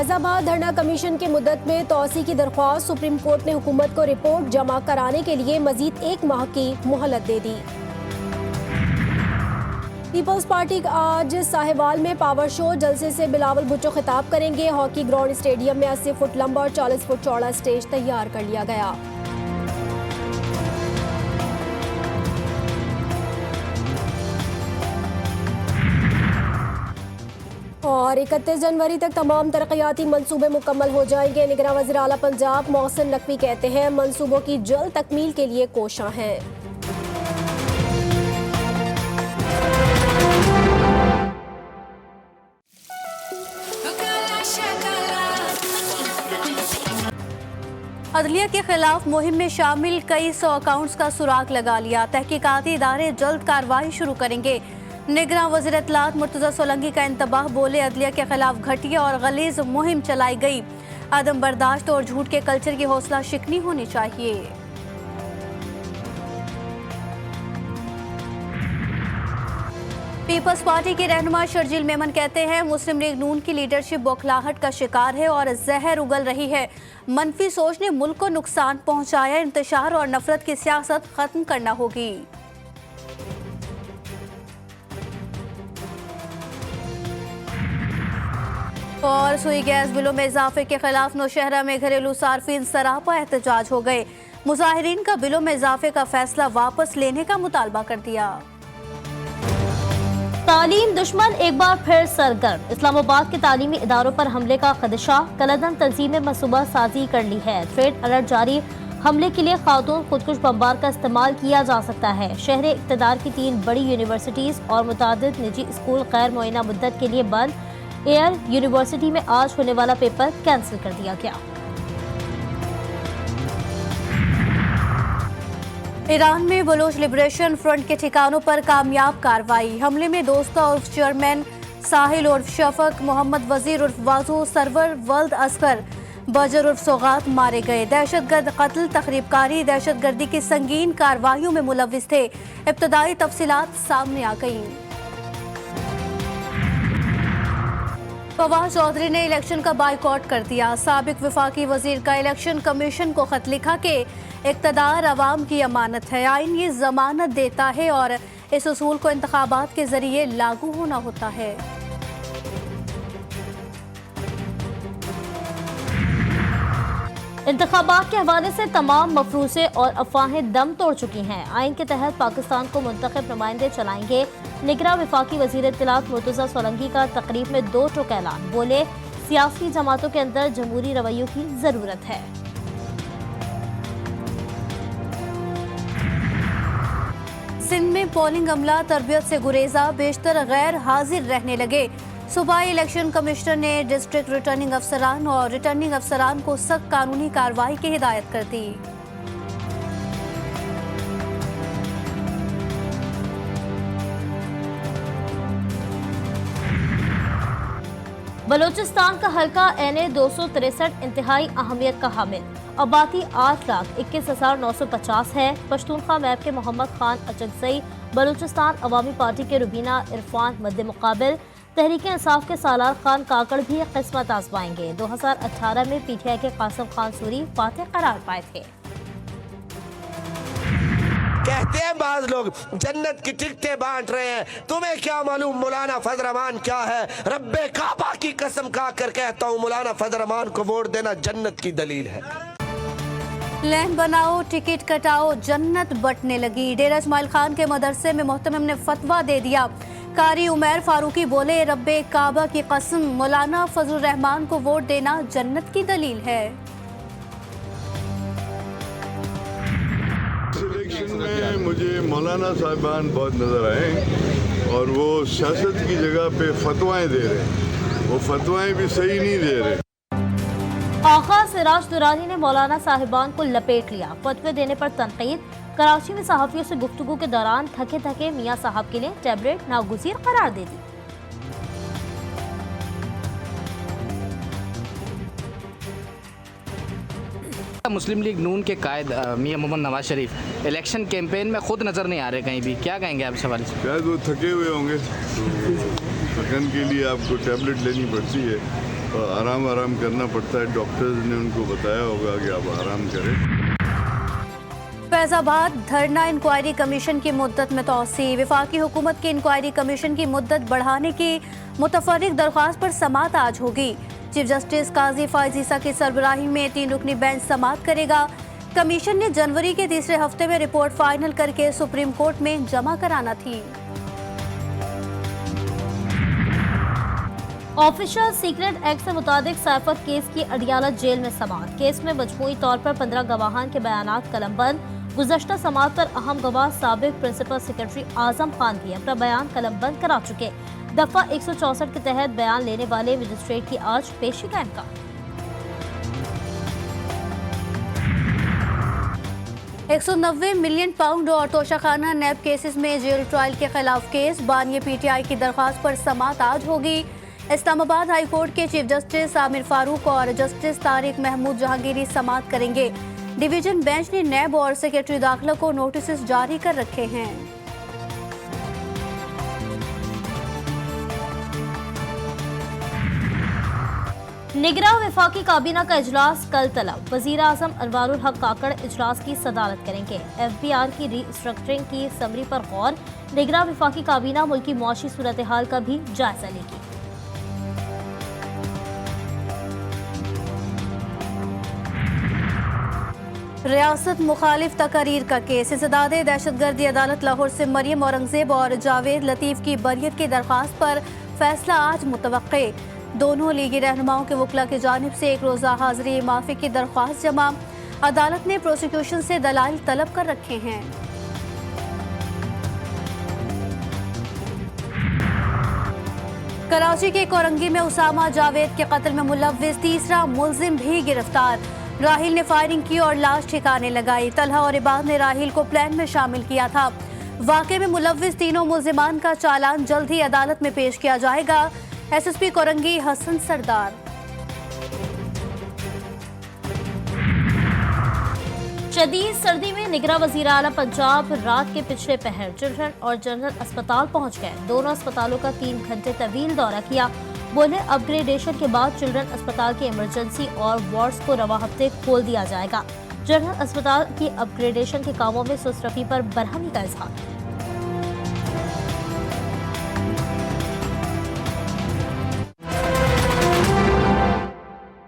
फैजाबाद धरना कमीशन की मुद्दत में तोसी की दरख्वास्त। सुप्रीम कोर्ट ने हुकूमत को रिपोर्ट जमा कराने के लिए मजीद 1 माह की मोहलत दे दी। पीपल्स पार्टी आज साहिवाल में पावर शो जलसे से बिलावल भुट्टो खिताब करेंगे। हॉकी ग्राउंड स्टेडियम में 80 फुट लंबा और 40 फुट चौड़ा स्टेज तैयार कर लिया गया। और 31 जनवरी तक तमाम तरक्याती मंसूबे मुकम्मल हो जाएंगे। निगरान वज़ीर आला पंजाब मोहसिन नकवी कहते हैं मंसूबों की जल्द तकमील के लिए कोशां हैं। अदलिया के खिलाफ मुहिम में शामिल कई 100 अकाउंट्स का सुराग लगा लिया। तहकीकाती इदारे जल्द कार्रवाई शुरू करेंगे। निगरान वज़ीर इत्तलात मुर्तज़ा सोलंकी का इंतबाह, बोले अदलिया के खिलाफ घटिया और गलीज मुहिम चलाई गई। अदम बर्दाश्त और झूठ के कल्चर की हौसला शिकनी होनी चाहिए। पीपल्स पार्टी के रहनुमा शर्जील मेमन कहते हैं मुस्लिम लीग नून की लीडरशिप बौखलाहट का शिकार है और जहर उगल रही है। मनफी सोच ने मुल्क को नुकसान पहुंचाया। इंतशार और नफरत की सियासत खत्म करना होगी। और सुई गैस बिलों में इजाफे के खिलाफ नौशहरा में घरेलू सार्फिन सरापा एहतजाज हो गए। मुजाहिरीन का बिलों में इजाफे का फैसला वापस लेने का मुतालबा कर दिया। तालीम दुश्मन एक बार फिर सरगर्म। इस्लामाबाद के तालीमी इदारों पर हमले का खदशा। कलदम तंजीमें मनसूबा साजी कर ली है। रेड अलर्ट जारी। हमले के लिए खातून खुदकुश बमबार का इस्तेमाल किया जा सकता है। शहर इक़्तिदार की 3 बड़ी यूनिवर्सिटीज और मुतादिद निजी स्कूल गैर मुअय्यना मुद्दत के लिए बंद। एयर यूनिवर्सिटी में आज होने वाला पेपर कैंसिल कर दिया गया। ईरान में बलोच लिबरेशन फ्रंट के ठिकानों पर कामयाब कार्रवाई। हमले में दोस्ता उर्फ चेयरमैन, साहिल उर्फ शफक, मोहम्मद वजीर उर्फ वाजू, सरवर वल्द असकर, बजर उर्फ सौगात मारे गए। दहशतगर्द कत्ल, तखरीबकारी, दहशतगर्दी की संगीन कार्रवाइयों में मुलव्विस थे। इब्तदाई तफसीलात सामने आ गईं। फवाद चौधरी ने इलेक्शन का बाइकॉट कर दिया। साबिक वफाकी वजीर का इलेक्शन कमीशन को खत लिखा कि इक़्तिदार अवाम की अमानत है। आइन ये जमानत देता है और इस उसूल को इंतखाबात के जरिए लागू होना होता है। इंतखाबात के हवाले से तमाम मफरूज़े और अफवाहें दम तोड़ चुकी हैं। आइन के तहत पाकिस्तान को मुंतखब नुमाइंदे चलाएंगे। निगरान वफाकी वज़ीर इत्तलात मुर्तज़ा सोलंकी का तकरीब में 2 टोक ऐलान। बोले सियासी जमातों के अंदर जमहूरी रवैयों की जरूरत है। सिंध में पोलिंग अमला तरबियत से गुरेजा, बेशतर गैर हाजिर रहने लगे। सूबाई इलेक्शन कमिश्नर ने डिस्ट्रिक्ट रिटर्निंग अफसरान और रिटर्निंग अफसरान को सख्त कानूनी कार्रवाई की हिदायत कर दी। बलूचिस्तान का हल्का NA 263 इंतहाई अहमियत का हामिल। आबादी 8,21,950 है। पश्तूनख्वा मैप के मोहम्मद खान अचकजई बलूचिस्तान अवामी पार्टी के रुबीना इरफान मद्दे मुकाबिल तहरीक इंसाफ के सालार खान काकड़ भी किस्मत आजमाएंगे। 2018 में PTI के कासिम खान सूरी फातेह करार पाए थे। कहते हैं बाज लोग जन्नत की टिकटें बांट रहे हैं, तुम्हें क्या मालूम मौलाना फजल रहमान क्या है। रब्बे काबा की कसम खाकर कहता हूँ मौलाना फजल रहमान को वोट देना जन्नत की दलील है। लैन बनाओ, टिकट कटाओ, जन्नत बंटने लगी। डेरा इस्माइल खान के मदरसे में मोहतमिम ने फतवा दे दिया। कारी उमैर फारूकी बोले रब्बे काबा की कसम मौलाना फजल रहमान को वोट देना जन्नत की दलील है। इलेक्शन में मुझे मौलाना साहिबान बहुत नज़र आए और वो सियासत की जगह पे फतवाएं दे रहे हैं। वो फतवाएं भी सही नहीं दे रहे। आगा सिराज दुरानी ने मौलाना साहिबान को लपेट लिया। फतवे देने पर तनकीद। कराची में सहाफियों से गुफ्तगू के दौरान थके थके मियाँ साहब के लिए टैबलेट नागुज़ीर करार दे दी। मुस्लिम लीग नून के कायद मियां मोहम्मद नवाज शरीफ इलेक्शन कैंपेन में खुद नज़र नहीं आ रहे कहीं भी, क्या कहेंगे आप इस सवाल से? शायद वो थके हुए होंगे तो थकन के लिए आपको टैबलेट लेनी पड़ती है। आराम आराम करना पड़ता है। डॉक्टर्स ने उनको बताया होगा कि आप आराम करें। फैजाबाद धरना इंक्वायरी कमीशन की मुद्दत में तौसी। विफाकी हुकूमत की इंक्वायरी कमीशन की मुद्दत बढ़ाने की मुतफर्रिक दरख्वास्त पर समाअत आज होगी। चीफ जस्टिस काजी फायज ईसा की सरबराही में 3 रुकनी बेंच समाअत करेगा। कमीशन ने जनवरी के तीसरे हफ्ते में रिपोर्ट फाइनल करके सुप्रीम कोर्ट में जमा कराना थी। ऑफिशियल सीक्रेट एक्ट से मुताबिक सैफत केस की अडियाला जेल में समाअत। केस में मजमूई तौर पर 15 गवाहान के बयानात कलमबंद। गुज़श्ता समाअत पर अहम गवाह साबिक प्रिंसिपल सेक्रेटरी आजम खान भी अपना बयान कलमबंद करा चुके। दफा 164 के तहत बयान लेने वाले मजिस्ट्रेट की आज पेशी का इम्कान। £190 मिलियन और तोशाखाना नैब केसेस में जेल ट्रायल के खिलाफ केस। बानिए PTI की दरख्वास्त पर समाअत आज होगी। इस्लामाबाद हाई कोर्ट के चीफ जस्टिस आमिर फारूक और जस्टिस तारिक महमूद जहांगीरी समाअत करेंगे। डिवीजन बेंच ने नैब और सेक्रेटरी दाखिला को नोटिस जारी कर रखे हैं। निगरां वफाकी काबीना का इजलास कल तलब। वजीर आजम अनवारुल हक काकड़ इजलास की सदारत करेंगे। FBR की रीस्ट्रक्चरिंग की समरी पर गौर। निगरां वफाकी काबीना मुल्की मुआशी सूरत हाल का भी जायजा लेगी। रियासत मुखालिफ तकरीर का केस। इंसदाद दहशतगर्दी अदालत लाहौर से मरियम औरंगजेब और जावेद लतीफ़ की बरियत की दरख्वास्त पर फैसला आज मुतवक्के। दोनों लीगी रहनुमाओं के वकला की जानिब से 1 रोज़ा हाजिरी माफी की दरख्वास्त जमा। अदालत ने प्रोसिक्यूशन से दलाइल तलब कर रखे हैं। कराची के कोरंगी में उसामा जावेद के कत्ल में मुलव्विस तीसरा मुलजिम भी गिरफ्तार। राहिल ने फायरिंग की और लाश ठिकाने लगाई। तलहा और इबाद ने राहिल को प्लान में शामिल किया था। वाक़े में मुलव्विस तीनों मुलजिमान का चालान जल्द ही अदालत में पेश किया जाएगा। SSP कोरंगी हसन सरदार। शदीद सर्दी में निगरां वज़ीर आला पंजाब रात के पिछले पहर चिल्ड्रन और जनरल अस्पताल पहुंच गए। दोनों अस्पतालों का 3 घंटे तवील दौरा किया। बोले अपग्रेडेशन के बाद चिल्ड्रन अस्पताल के इमरजेंसी और वार्ड्स को रवा हफ्ते खोल दिया जाएगा। जनरल अस्पताल की अपग्रेडेशन के कामों में सुस्तरफी पर बरहमी का इजहार।